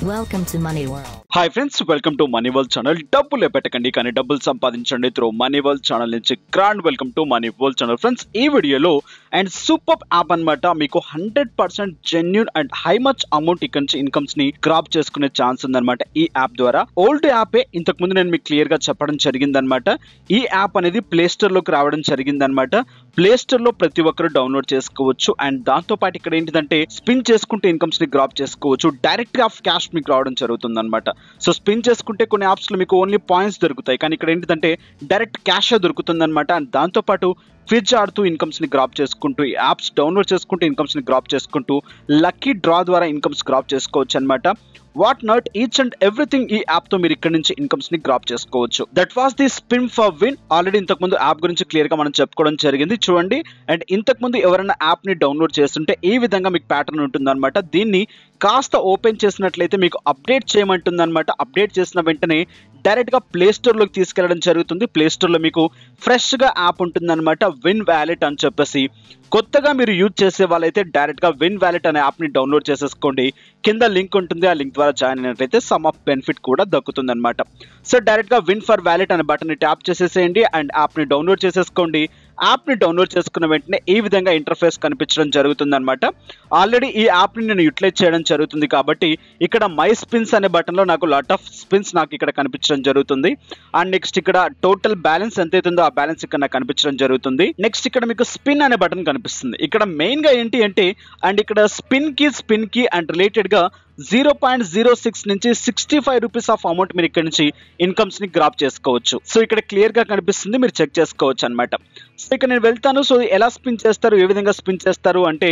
Welcome to Money World. Hi friends, welcome to Money World channel. డబ్బులు పెట్టకండి కానీ డబ్బులు సంపాదించండి త్రూ Money World ఛానల్ నుంచి grand welcome to Money World channel. Friends, ఈ వీడియోలో and super app అన్నమాట. మీకు 100% genuine and high much amount ఇక్కడ నుంచి ఇన్కమ్స్ ని గ్రాప్ చేసుకునే ఛాన్స్ ఉందన్నమాట ఈ యాప్ ద్వారా. ఓల్డ్ యాపే, ఇంతకు ముందు నేను మీకు క్లియర్ గా చెప్పడం జరిగిందనమాట. ఈ యాప్ అనేది ప్లే స్టోర్ లోకి రావడం జరిగిందనమాట. ప్లే స్టోర్ లో ప్రతి ఒక్కరు డౌన్లోడ్ చేసుకోవచ్చు. అండ్ దాంతో పాటు ఇక్కడ ఏంటిదంటే స్పిన్ చేసుకుంటే ఇన్కమ్స్ ని గ్రాప్ చేసుకోవచ్చు. డైరెక్ట్ గా క్యాష్ మీకు రావడం జరుగుతుంది అనమాట. సో స్పిన్ చేసుకుంటే కొన్ని యాప్స్ లో మీకు ఓన్లీ పాయింట్స్ దొరుకుతాయి, కానీ ఇక్కడ ఏంటంటే డైరెక్ట్ క్యాష్ దొరుకుతుంది అనమాట. అండ్ దాంతో పాటు క్విజ్ ఆడుతూ ఇన్కమ్స్ ని గ్రాప్ చేసుకుంటూ, ఈ యాప్స్ డౌన్లోడ్ చేసుకుంటూ ఇన్కమ్స్ ని గ్రాప్ చేసుకుంటూ, లక్కీ డ్రా ద్వారా ఇన్కమ్స్ గ్రాప్ చేసుకోవచ్చు అనమాట. What not each and everything ఈ యాప్ తో మీరు ఇక్కడ నుంచి ఇన్కమ్స్ ని గ్రాప్ చేసుకోవచ్చు. That was the spin for win. Already ఇంతకు ముందు యాప్ గురించి క్లియర్ గా మనం చెప్పుకోవడం జరిగింది, చూడండి. అండ్ ఇంతకు ముందు ఎవరైనా యాప్ ని డౌన్లోడ్ చేస్తుంటే ఈ విధంగా మీకు ప్యాటర్న్ ఉంటుంది అనమాట. దీన్ని కాస్త ఓపెన్ చేసినట్లయితే మీకు అప్డేట్ చేయమంటుంది అనమాట. అప్డేట్ చేసిన వెంటనే డైరెక్ట్ గా ప్లే స్టోర్ లోకి తీసుకెళ్లడం జరుగుతుంది. ప్లే స్టోర్ లో మీకు ఫ్రెష్ గా యాప్ ఉంటుంది అనమాట, విన్ వ్యాలెట్ అని చెప్పేసి. కొత్తగా మీరు యూజ్ చేసే వాళ్ళైతే డైరెక్ట్ గా విన్ వ్యాలెట్ అనే యాప్ ని డౌన్లోడ్ చేసేసుకోండి. కింద లింక్ ఉంటుంది, ఆ లింక్ ద్వారా జాయిన్ అయినట్లయితే సమ్ ఆఫ్ బెనిఫిట్ కూడా దక్కుతుంది అనమాట. సో డైరెక్ట్ గా విన్ ఫర్ వ్యాలెట్ అనే బటన్ ని ట్యాప్ చేసేసేయండి అండ్ యాప్ ని డౌన్లోడ్ చేసేసుకోండి. యాప్ ని డౌన్లోడ్ చేసుకున్న వెంటనే ఈ విధంగా ఇంటర్ఫేస్ కనిపించడం జరుగుతుంది అనమాట. ఆల్రెడీ ఈ యాప్ ని నేను యూటిలైజ్ చేయడం జరుగుతుంది కాబట్టి ఇక్కడ మై స్పిన్స్ అనే బటన్ లో నాకు లాట్ ఆఫ్ స్పిన్స్ నాకు ఇక్కడ కనిపించడం జరుగుతుంది. అండ్ నెక్స్ట్ ఇక్కడ టోటల్ బ్యాలెన్స్ ఎంత అవుతుందో ఆ బ్యాలెన్స్ ఇక్కడ నాకు కనిపించడం జరుగుతుంది. నెక్స్ట్ ఇక్కడ మీకు స్పిన్ అనే బటన్ కనిపిస్తుంది. ఇక్కడ మెయిన్ గా ఏంటి అంటే, అండ్ ఇక్కడ స్పిన్ కి అండ్ రిలేటెడ్ గా 0.06 నుంచి 65 రూపీస్ ఆఫ్ అమౌంట్ మీరు ఇక్కడ నుంచి ఇన్కమ్స్ ని గ్రాప్ చేసుకోవచ్చు. సో ఇక్కడ క్లియర్ గా కనిపిస్తుంది, మీరు చెక్ చేసుకోవచ్చు అనమాట. సో ఇక్కడ నేను వెళ్తాను. సో ఎలా స్పిన్ చేస్తారు, ఏ విధంగా స్పిన్ చేస్తారు అంటే,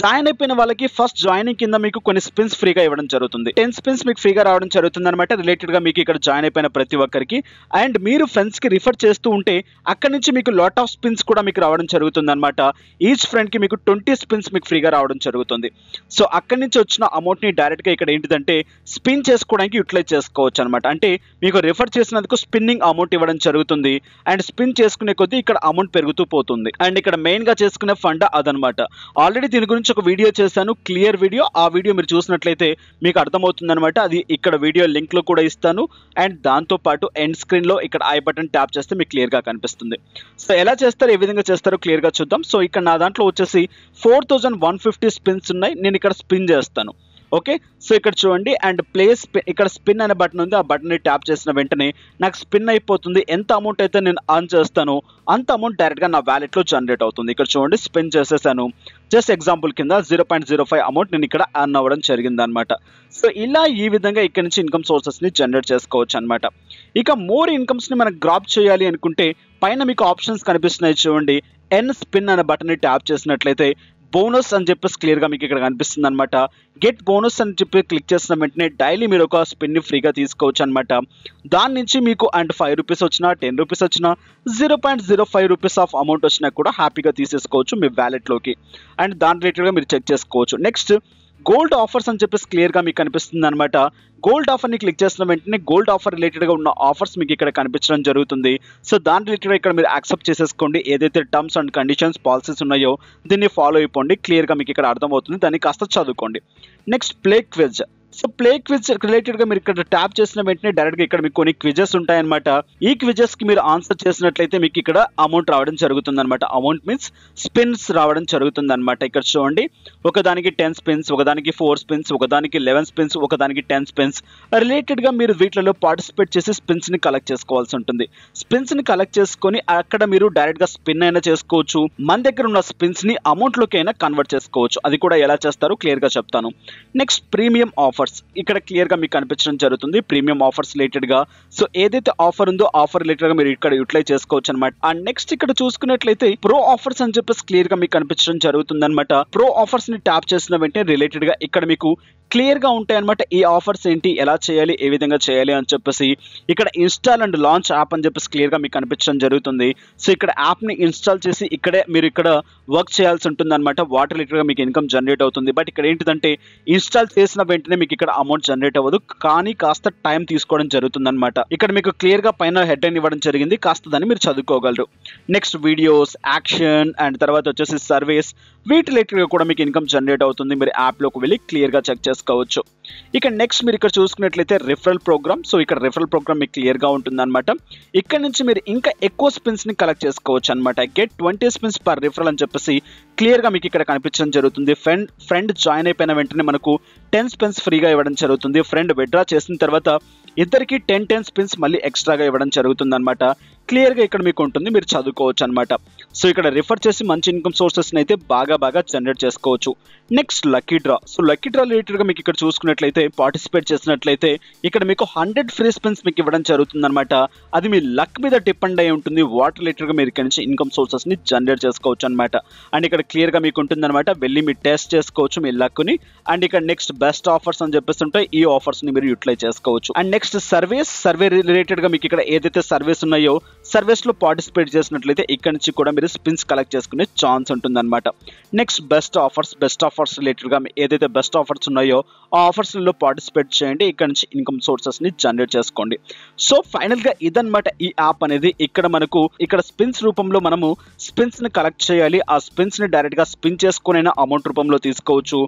జాయిన్ అయిపోయిన వాళ్ళకి ఫస్ట్ జాయినింగ్ కింద మీకు కొన్ని స్పిన్స్ ఫ్రీగా ఇవ్వడం జరుగుతుంది. 10 స్పిన్స్ మీకు ఫ్రీగా రావడం జరుగుతుంది అనమాట. రిలేటెడ్ గా మీకు ఇక్కడ జాయిన్ అయిపోయిన ప్రతి ఒక్కరికి. అండ్ మీరు ఫ్రెండ్స్ కి రిఫర్ చేస్తూ ఉంటే అక్కడ నుంచి మీకు లాట్ ఆఫ్ స్పిన్స్ కూడా మీకు రావడం జరుగుతుంది అనమాట. ఈచ్ ఫ్రెండ్ కి మీకు 20 స్పిన్స్ మీకు ఫ్రీగా రావడం జరుగుతుంది. సో అక్కడి నుంచి వచ్చిన అమౌంట్ ని డైరెక్ట్ గా ఇక్కడ ఏంటిదంటే స్పిన్ చేసుకోవడానికి యూటిలైజ్ చేసుకోవచ్చు అనమాట. అంటే మీకు రిఫర్ చేసినందుకు స్పిన్నింగ్ అమౌంట్ ఇవ్వడం జరుగుతుంది. అండ్ స్పిన్ చేసుకునే కొద్దీ ఇక్కడ అమౌంట్ పెరుగుతూ పోతుంది. అండ్ ఇక్కడ మెయిన్ గా చేసుకునే ఫండ్ అదనమాట. ఆల్రెడీ దీని గురించి ఒక వీడియో చేశాను, క్లియర్ వీడియో. ఆ వీడియో మీరు చూసినట్లయితే మీకు అర్థమవుతుంది అనమాట. అది ఇక్కడ వీడియో లింక్ లో కూడా ఇస్తాను. అండ్ దాంతో పాటు ఎండ్ స్క్రీన్ లో ఇక్కడ ఐ బటన్ ట్యాప్ చేస్తే మీకు క్లియర్ గా కనిపిస్తుంది. సో ఎలా చేస్తారు, ఏ విధంగా చేస్తారో క్లియర్ గా చూద్దాం. సో ఇక్కడ నా దాంట్లో వచ్చేసి 4150 స్పిన్స్ ఉన్నాయి. నేను ఇక్కడ స్పిన్ చేస్తాను. ఓకే, సో ఇక్కడ చూడండి. అండ్ ఇక్కడ స్పిన్ అనే బటన్ ఉంది. ఆ బటన్ ని ట్యాప్ చేసిన వెంటనే నాకు స్పిన్ అయిపోతుంది. ఎంత అమౌంట్ అయితే నేను అర్న్ చేస్తానో అంత అమౌంట్ డైరెక్ట్ గా నా వ్యాలెట్ లో జనరేట్ అవుతుంది. ఇక్కడ చూడండి, స్పిన్ చేసేసాను. జస్ట్ ఎగ్జాంపుల్ కింద 0.05 అమౌంట్ నేను ఇక్కడ అర్న్ అవ్వడం జరిగింది అనమాట. సో ఇలా ఈ విధంగా ఇక్కడ నుంచి ఇన్కమ్ సోర్సెస్ ని జనరేట్ చేసుకోవచ్చు అనమాట. ఇక మోర్ ఇన్కమ్స్ ని మనం గ్రాప్ చేయాలి అనుకుంటే పైన మీకు ఆప్షన్స్ కనిపిస్తున్నాయి చూడండి. ఎన్ స్పిన్ అనే బటన్ ని ట్యాప్ చేసినట్లయితే బోనస్ అని చెప్పేసి క్లియర్ గా మీకు ఇక్కడ కనిపిస్తుంది అనమాట. గెట్ బోనస్ అని చెప్పి క్లిక్ చేసిన వెంటనే డైలీ మీరు ఒక స్పిన్ ని ఫ్రీగా తీసుకోవచ్చు అనమాట. దాని నుంచి మీకు అండ్ 5 రూపీస్ వచ్చినా, 10 రూపీస్ వచ్చినా, 0.05 రూపీస్ ఆఫ్ అమౌంట్ వచ్చినా కూడా హ్యాపీగా తీసేసుకోవచ్చు మీ వ్యాలెట్ లోకి. అండ్ దాని రిలేటెడ్ గా మీరు చెక్ చేసుకోవచ్చు. నెక్స్ట్ గోల్డ్ ఆఫర్స్ అని చెప్పేసి క్లియర్ గా మీకు కనిపిస్తుంది అనమాట. గోల్డ్ ఆఫర్ ని క్లిక్ చేసిన వెంటనే గోల్డ్ ఆఫర్ రిలేటెడ్ గా ఉన్న ఆఫర్స్ మీకు ఇక్కడ కనిపించడం జరుగుతుంది. సో దాని రిలేటెడ్ ఇక్కడ మీరు యాక్సెప్ట్ చేసేసుకోండి. ఏదైతే టర్మ్స్ అండ్ కండిషన్స్ పాలసీస్ ఉన్నాయో దీన్ని ఫాలో అయిపోండి. క్లియర్ గా మీకు ఇక్కడ అర్థమవుతుంది, దాన్ని కాస్త చదువుకోండి. Next play quiz. So play quiz related గా మీరు ఇక్కడ ట్యాప్ చేసిన వెంటనే డైరెక్ట్ గా ఇక్కడ మీకు కొన్ని క్విజెస్ ఉంటాయన్నమాట. ఈ క్విజెస్ కి మీరు ఆన్సర్ చేసినట్లయితే మీకు ఇక్కడ అమౌంట్ రావడం జరుగుతుంది అనమాట. అమౌంట్ మీన్స్ స్పిన్స్ రావడం జరుగుతుంది అనమాట. ఇక్కడ చూడండి, ఒకదానికి 10 స్పిన్స్, ఒకదానికి 4 స్పిన్స్, ఒకదానికి 11 స్పిన్స్, ఒకదానికి 10 స్పిన్స్. రిలేటెడ్ గా మీరు వీటిలో పార్టిసిపేట్ చేసి స్పిన్స్ ని కలెక్ట్ చేసుకోవాల్సి ఉంటుంది. స్పిన్స్ ని కలెక్ట్ చేసుకొని అక్కడ మీరు డైరెక్ట్ గా స్పిన్ అయినా చేసుకోవచ్చు. మన దగ్గర ఉన్న స్పిన్స్ ని అమౌంట్ లోకి అయినా కన్వర్ట్ చేసుకోవచ్చు. అది కూడా ఎలా చేస్తారో క్లియర్ గా చెప్తాను. Next premium offers. ఇక్కడ క్లియర్ గా మీకు కనిపించడం జరుగుతుంది ప్రీమియం ఆఫర్స్ రిలేటెడ్ గా. సో ఏదైతే ఆఫర్ ఉందో ఆఫర్ రిలేటెడ్ గా మీరు ఇక్కడ యూటిలైజ్ చేసుకోవచ్చు అనమాట. అండ్ నెక్స్ట్ ఇక్కడ చూసుకున్నట్లయితే ప్రో ఆఫర్స్ అని చెప్పేసి క్లియర్ గా మీకు కనిపించడం జరుగుతుంది అనమాట. ప్రో ఆఫర్స్ ని ట్యాప్ చేసిన వెంటనే రిలేటెడ్ గా ఇక్కడ మీకు క్లియర్ గా ఉంటాయి అనమాట. ఈ ఆఫర్స్ ఏంటి, ఎలా చేయాలి, ఏ విధంగా చేయాలి అని చెప్పేసి ఇక్కడ ఇన్స్టాల్ అండ్ లాంచ్ యాప్ అని చెప్పేసి క్లియర్ గా మీకు కనిపించడం జరుగుతుంది. సో ఇక్కడ యాప్ ని ఇన్స్టాల్ చేసి ఇక్కడే మీరు ఇక్కడ వర్క్ చేయాల్సి ఉంటుంది అనమాట. వాటి రిలేటెడ్ గా మీకు ఇన్కమ్ జనరేట్ అవుతుంది. బట్ ఇక్కడ ఏంటిదంటే ఇన్స్టాల్ చేసిన వెంటనే మీకు ఇక్కడ అమౌంట్ జనరేట్ అవ్వదు, కానీ కాస్త టైం తీసుకోవడం జరుగుతుంది అనమాట. ఇక్కడ మీకు క్లియర్ గా పైన హెడ్ లైన్ ఇవ్వడం జరిగింది, కాస్త దాన్ని మీరు చదువుకోగలరు. నెక్స్ట్ వీడియోస్, యాక్షన్ అండ్ తర్వాత వచ్చేసి సర్వీస్, వీటి రిలేటెడ్ గా కూడా మీకు ఇన్కమ్ జనరేట్ అవుతుంది. మీరు యాప్ లోకి వెళ్ళి క్లియర్ గా చెక్ చేసుకోండి. చేసుకోవచ్చు. ఇక నెక్స్ట్ మీరు ఇక్కడ చూసుకున్నట్లయితే రిఫరల్ ప్రోగ్రామ్. సో ఇక్కడ రిఫరల్ ప్రోగ్రామ్ మీకు క్లియర్గా ఉంటుందన్నమాట. ఇక్కడ నుంచి మీరు ఇంకా ఎక్కువ స్పిన్స్ని కలెక్ట్ చేసుకోవచ్చు అనమాట. గెట్ 20 స్పిన్స్ పర్ రిఫరల్ అని చెప్పేసి క్లియర్గా మీకు ఇక్కడ కనిపించడం జరుగుతుంది. ఫ్రెండ్ జాయిన్ అయిపోయిన వెంటనే మనకు 10 స్పిన్స్ ఫ్రీగా ఇవ్వడం జరుగుతుంది. ఫ్రెండ్ విత్డ్రా చేసిన తర్వాత ఇద్దరికి 10 స్పిన్స్ మళ్ళీ ఎక్స్ట్రాగా ఇవ్వడం జరుగుతుంది అనమాట. క్లియర్గా ఇక్కడ మీకు ఉంటుంది, మీరు చదువుకోవచ్చు అనమాట. సో ఇక్కడ రిఫర్ చేసి మంచి ఇన్కమ్ సోర్సెస్ని అయితే బాగా జనరేట్ చేసుకోవచ్చు. Next lucky draw. So lucky draw రిలేటెడ్గా మీకు ఇక్కడ చూసుకున్నట్లయితే పార్టిసిపేట్ చేసినట్లయితే ఇక్కడ మీకు 100 ఫ్రీ స్పిన్స్ మీకు ఇవ్వడం జరుగుతుంది అనమాట. అది మీ లక్ మీద డిపెండ్ అయి ఉంటుంది. వాట్ రిలేటెడ్గా మీరు ఇక్కడ నుంచి ఇన్కమ్ సోర్సెస్ని జనరేట్ చేసుకోవచ్చు అనమాట. అండ్ ఇక్కడ క్లియర్గా మీకు ఉంటుంది అనమాట. వెళ్ళి మీరు టెస్ట్ చేసుకోవచ్చు మీ లక్ని. అండ్ ఇక్కడ నెక్స్ట్ బెస్ట్ ఆఫర్స్ అని చెప్పేసి ఉంటాయి. ఈ ఆఫర్స్ని మీరు యూటిలైజ్ చేసుకోవచ్చు. అండ్ నెక్స్ట్ సర్వే రిలేటెడ్గా మీకు ఇక్కడ ఏదైతే సర్వేస్ ఉన్నాయో సర్వీస్లో పార్టిసిపేట్ చేసినట్లయితే ఇక్కడ నుంచి కూడా మీరు స్పిన్స్ కలెక్ట్ చేసుకునే ఛాన్స్ ఉంటుందన్నమాట. నెక్స్ట్ బెస్ట్ ఆఫర్స్ రిలేటెడ్గా ఏదైతే బెస్ట్ ఆఫర్స్ ఉన్నాయో ఆ ఆఫర్స్లో పార్టిసిపేట్ చేయండి. ఇక్కడ నుంచి ఇన్కమ్ సోర్సెస్ని జనరేట్ చేసుకోండి. సో ఫైనల్గా ఇదన్నమాట ఈ యాప్ అనేది. ఇక్కడ స్పిన్స్ రూపంలో మనము స్పిన్స్ని కలెక్ట్ చేయాలి. ఆ స్పిన్స్ని డైరెక్ట్గా స్పిన్ చేసుకునైనా అమౌంట్ రూపంలో తీసుకోవచ్చు,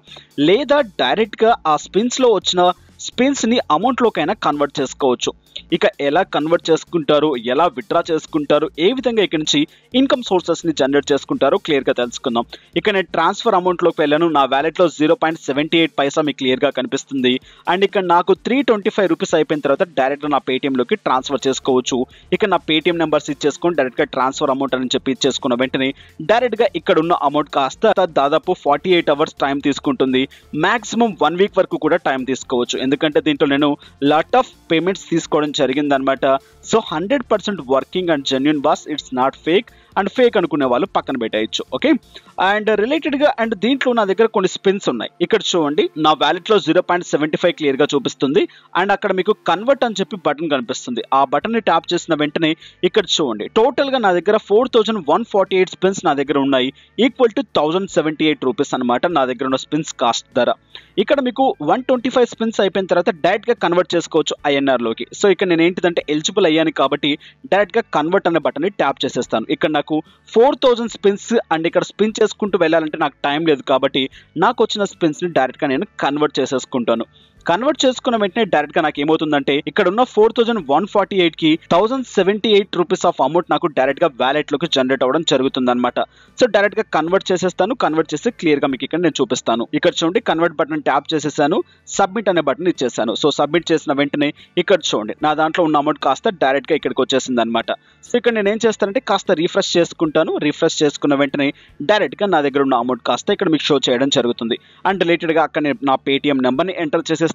లేదా డైరెక్ట్గా ఆ స్పిన్స్లో వచ్చిన స్పిన్స్ని అమౌంట్లోకైనా కన్వర్ట్ చేసుకోవచ్చు. ఇక ఎలా కన్వర్ట్ చేసుకుంటారు, ఎలా విత్డ్రా చేసుకుంటారు, ఏ విధంగా ఇక్కడ నుంచి ఇన్కమ్ సోర్సెస్ని జనరేట్ చేసుకుంటారో క్లియర్గా తెలుసుకుందాం. ఇక నేను ట్రాన్స్ఫర్ అమౌంట్లోకి వెళ్ళాను. నా వ్యాలెట్లో 0.78 పైసా మీకు క్లియర్గా కనిపిస్తుంది. అండ్ ఇక్కడ నాకు 325 రూపీస్ అయిపోయిన తర్వాత డైరెక్ట్గా నా పేటీఎంలోకి ట్రాన్స్ఫర్ చేసుకోవచ్చు. ఇక నా పేటీఎం నెంబర్స్ ఇచ్చేసుకొని డైరెక్ట్గా ట్రాన్స్ఫర్ అమౌంట్ అని చెప్పి ఇచ్చేసుకున్న వెంటనే డైరెక్ట్గా ఇక్కడ ఉన్న అమౌంట్ కాస్త దాదాపు 48 అవర్స్ టైం తీసుకుంటుంది. మ్యాక్సిమం 1 వీక్ వరకు కూడా టైం తీసుకోవచ్చు. ఎందుకంటే దీంట్లో నేను లాట్ ఆఫ్ పేమెంట్స్ తీసుకోవడం జరిగిందనమాట. So 100% working and genuine boss. It's not fake. And fake అనుకునే వాళ్ళు పక్కన పెట్టేయచ్చు. ఓకే. అండ్ రిలేటెడ్గా అండ్ దీంట్లో నా దగ్గర కొన్ని స్పిన్స్ ఉన్నాయి. ఇక్కడ చూడండి, నా వ్యాలెట్లో 0.75 క్లియర్గా చూపిస్తుంది. అండ్ అక్కడ మీకు కన్వర్ట్ అని చెప్పి బటన్ కనిపిస్తుంది. ఆ బటన్ని ట్యాప్ చేసిన వెంటనే ఇక్కడ చూడండి టోటల్గా నా దగ్గర 4148 స్పిన్స్ నా దగ్గర ఉన్నాయి. ఈక్వల్ టు 1078 రూపీస్ అనమాట నా దగ్గర ఉన్న స్పిన్స్ కాస్ట్ ధర. ఇక్కడ మీకు 125 స్పిన్స్ అయిపోయిన తర్వాత డైరెక్ట్గా కన్వర్ట్ చేసుకోవచ్చు INRలోకి. సో ఇక్కడ నేను ఏంటిదంటే ఎలిజిబుల్ అయ్యాను కాబట్టి డైరెక్ట్గా కన్వర్ట్ అనే బటన్ని ట్యాప్ చేసేస్తాను. ఇక్కడ నాకు 4000 స్పిన్స్ అండ్ ఇక్కడ స్పిన్ చేసుకుంటూ వెళ్ళాలంటే నాకు టైం లేదు కాబట్టి నాకు వచ్చిన స్పిన్స్ని డైరెక్ట్గా నేను కన్వర్ట్ చేసేసుకుంటాను. కన్వర్ట్ చేసుకున్న వెంటనే డైరెక్ట్గా నాకు ఏమవుతుందంటే ఇక్కడ ఉన్న 4148కి 1078 రూపీస్ ఆఫ్ అమౌంట్ నాకు డైరెక్ట్గా వ్యాలెట్లోకి జనరేట్ అవ్వడం జరుగుతుంది అనమాట. సో డైరెక్ట్గా కన్వర్ట్ చేసేస్తాను. కన్వర్ట్ చేసి క్లియర్గా మీకు ఇక్కడ నేను చూపిస్తాను. ఇక్కడ చూడండి కన్వర్ట్ బటన్ ట్యాప్ చేసేసాను. సబ్మిట్ అనే బటన్ ఇచ్చేసాను. సో సబ్మిట్ చేసిన వెంటనే ఇక్కడ చూడండి నా దాంట్లో ఉన్న అమౌంట్ కాస్త డైరెక్ట్గా ఇక్కడికి వచ్చేసింది అనమాట. సో ఇక్కడ నేను ఏం చేస్తానంటే కాస్త రీఫ్రెష్ చేసుకుంటాను. రీఫ్రెష్ చేసుకున్న వెంటనే డైరెక్ట్గా నా దగ్గర ఉన్న అమౌంట్ కాస్త ఇక్కడ మీకు షో చేయడం జరుగుతుంది. అండ్ రిలేటెడ్గా అక్కడ నేను నా పేటీఎం నెంబర్ని ఎంటర్ చేసేస్తాను.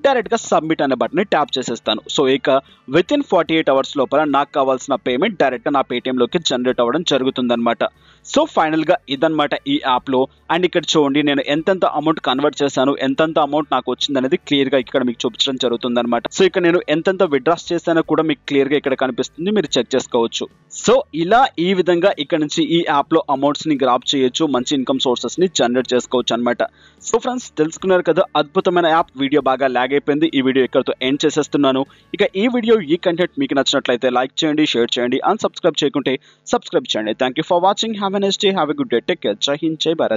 డైరెక్ట్గా సబ్మిట్ అనే బటన్ని ట్యాప్ చేసేస్తాను. సో ఇక వితిన్ 48 అవర్స్ లోపల నాకు కావాల్సిన పేమెంట్ డైరెక్ట్గా నా పేటీఎంలోకి జనరేట్ అవ్వడం జరుగుతుందన్నమాట. సో ఫైనల్గా ఇదన్నమాట ఈ యాప్లో. అండ్ ఇక్కడ చూడండి నేను ఎంతెంత అమౌంట్ కన్వర్ట్ చేశాను, ఎంతెంత అమౌంట్ నాకు వచ్చింది అనేది క్లియర్గా ఇక్కడ మీకు చూపించడం జరుగుతుందన్నమాట. సో ఇక్కడ నేను ఎంతెంత విత్డ్రాస్ చేశానో కూడా మీకు క్లియర్గా ఇక్కడ కనిపిస్తుంది, మీరు చెక్ చేసుకోవచ్చు. సో ఇలా ఈ విధంగా ఇక్కడ నుంచి ఈ యాప్లో అమౌంట్స్ని గ్రాప్ చేయొచ్చు, మంచి ఇన్కమ్ సోర్సెస్ని జనరేట్ చేసుకోవచ్చు అనమాట. సో ఫ్రెండ్స్ తెలుసుకున్నారు కదా, అద్భుతమైన యాప్. వీడియో బాగా లాగ్ అయిపోయింది. ఈ వీడియో ఇక్కడతో ఎండ్ చేసేస్తున్నాను. ఇక ఈ వీడియో ఈ కంటెంట్ మీకు నచ్చినట్లయితే లైక్ చేయండి, షేర్ చేయండి, అండ్ సబ్స్క్రైబ్ చేయకుంటే సబ్స్క్రైబ్ చేయండి. Thank you for watching. Have a nice day. Have a good day. Take care. జై హింద్, జై భారత్.